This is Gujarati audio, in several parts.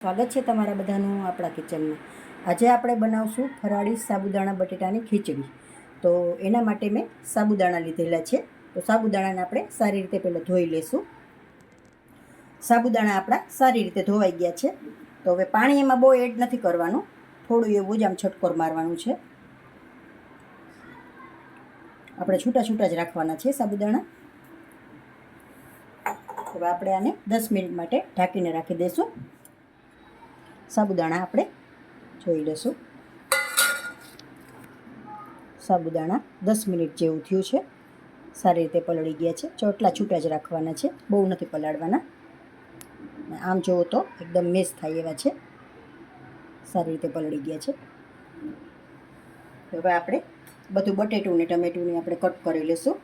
સ્વાગત છે તમારા બધાનું આપણા કિચનમાં. આજે આપણે બનાવશું ફરાળી સાબુદાણા બટેટાની ખીચડી. તો એના માટે મેં સાબુદાણા લીધેલા છે. તો સાબુદાણાને આપણે સારી રીતે પહેલાં ધોઈ લેશું. સાબુદાણા આપણા સારી રીતે ધોવાઈ ગયા છે. તો હવે પાણી એમાં બહુ એડ નથી કરવાનું, થોડું એવું જ આમ છટકોર મારવાનું છે. આપણે છૂટા છૂટા જ રાખવાના છે સાબુદાણા. હવે આપણે આને 10 મિનિટ માટે ઢાંકીને રાખી દઈશું. સાબુદાણા આપણે જોઈ લઈશું. સાબુદાણા 10 મિનિટ જેવું થયું છે, સારી રીતે પલળી ગયા છે. ચોટલા છૂટા જ રાખવાના છે, બહુ નથી પલાળવાના. આમ જુઓ તો એકદમ મેશ થાય એવા છે, સારી રીતે પલળી ગયા છે. હવે આપણે બધું બટેટું ને ટમેટુંને આપણે કટ કરી લઈશું.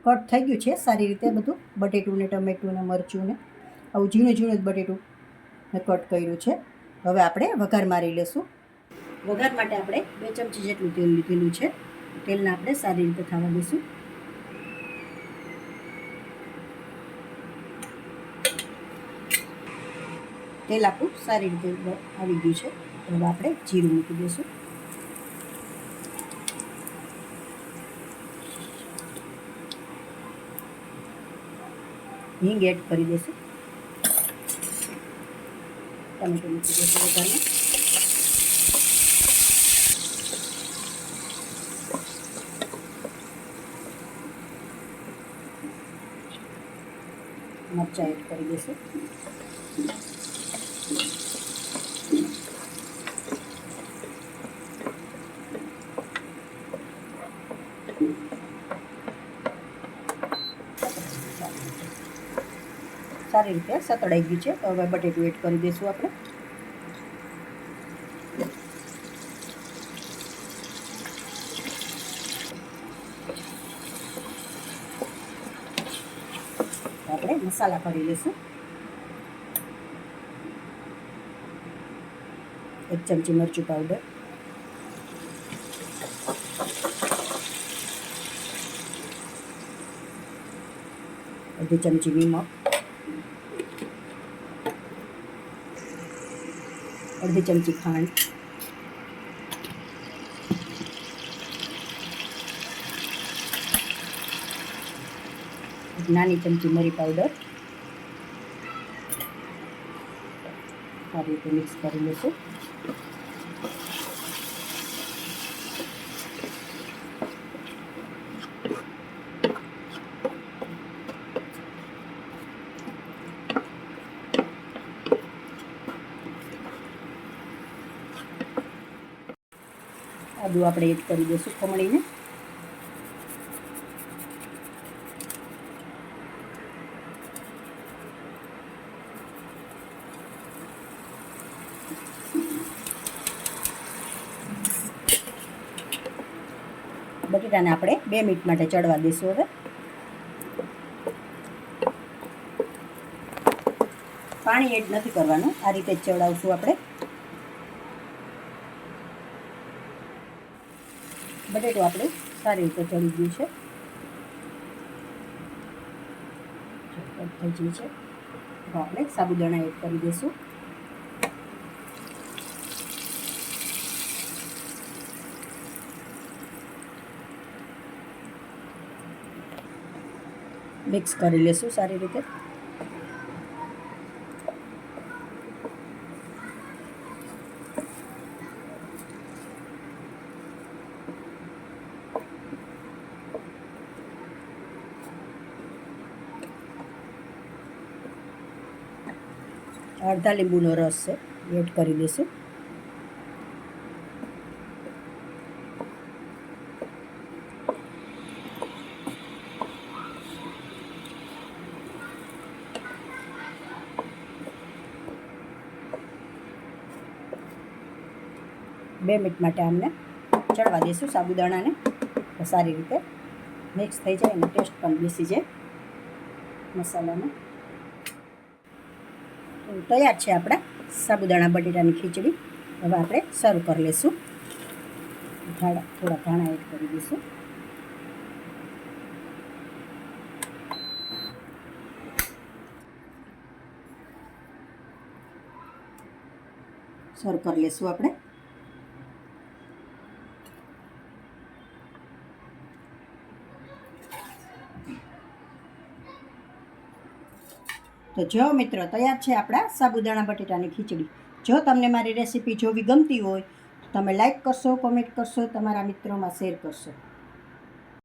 કટ થઈ ગયું છે સારી રીતે બધું, બટેટું ને ટમેટું ને મરચું ને આવું ઝીણું ઝીણું જ બટેટું મેં કટ કર્યું છે. હવે આપણે વઘાર મારી લઈશું. વઘાર માટે આપણે 2 ચમચી જેટલું તેલ લીધેલું છે. તેલને આપણે સારી રીતે થવા દઈશું. તેલ આપણું સારી રીતે આવી ગયું છે. હવે આપણે જીરું મૂકી દઈશું. હિંગ એડ કરી દઈશું. ટમેટું મૂકી દઈશું વઘારમાં. મરચાં એડ કરી દઈશું. સારી રીતે સતળાઈ ગયું છે. તો હવે બટેટું એડ કરી દઈશું આપણે. આપણે મસાલા કરી લઈશું. 1 ચમચી મરચું પાવડર, 1/2 ચમચી નિમક, 1/2 ચમચી ખાંડ, 1 નાની ચમચી મરી પાવડર. સારી રીતે મિક્સ કરી લઈશું. આદું આપણે એડ કરી દઈશું ખમણીને. બટેટાને આપણે 2 મિનિટ માટે ચડવા દઈશું. હવે પાણી એડ નથી કરવાનું, આ રીતે જ ચડાવશું આપણે. બટેટું આપણું સારી રીતે ચડી ગયું છે, થઈ ગયું છે. તો આપણે સાબુદાણા એડ કરી દઈશું. મિક્સ કરી લઈશું સારી રીતે. અડધા લીંબુનો રસ છે એડ કરી દઈશું. બે મિનિટ માટે આમને ચડવા દઈશું સાબુદાણાને. સારી રીતે મિક્સ થઈ જાય અને ટેસ્ટ પણ બેસી જાય મસાલાનો. તૈયાર છે આપણા સાબુદાણા બટેટાની ખીચડી. હવે આપણે સર્વ કરી લઈશું. થોડા ધાણા એડ કરી દઈશું. સર્વ કરી લેશું આપણે. તો જો મિત્રો તૈયાર છે આપણા સાબુદાણા બટેટાની ખીચડી. જો તમને મારી રેસીપી જોવી ગમતી હોય તો તમે લાઈક કરશો, કોમેન્ટ કરશો, તમારા મિત્રોમાં શેર કરશો.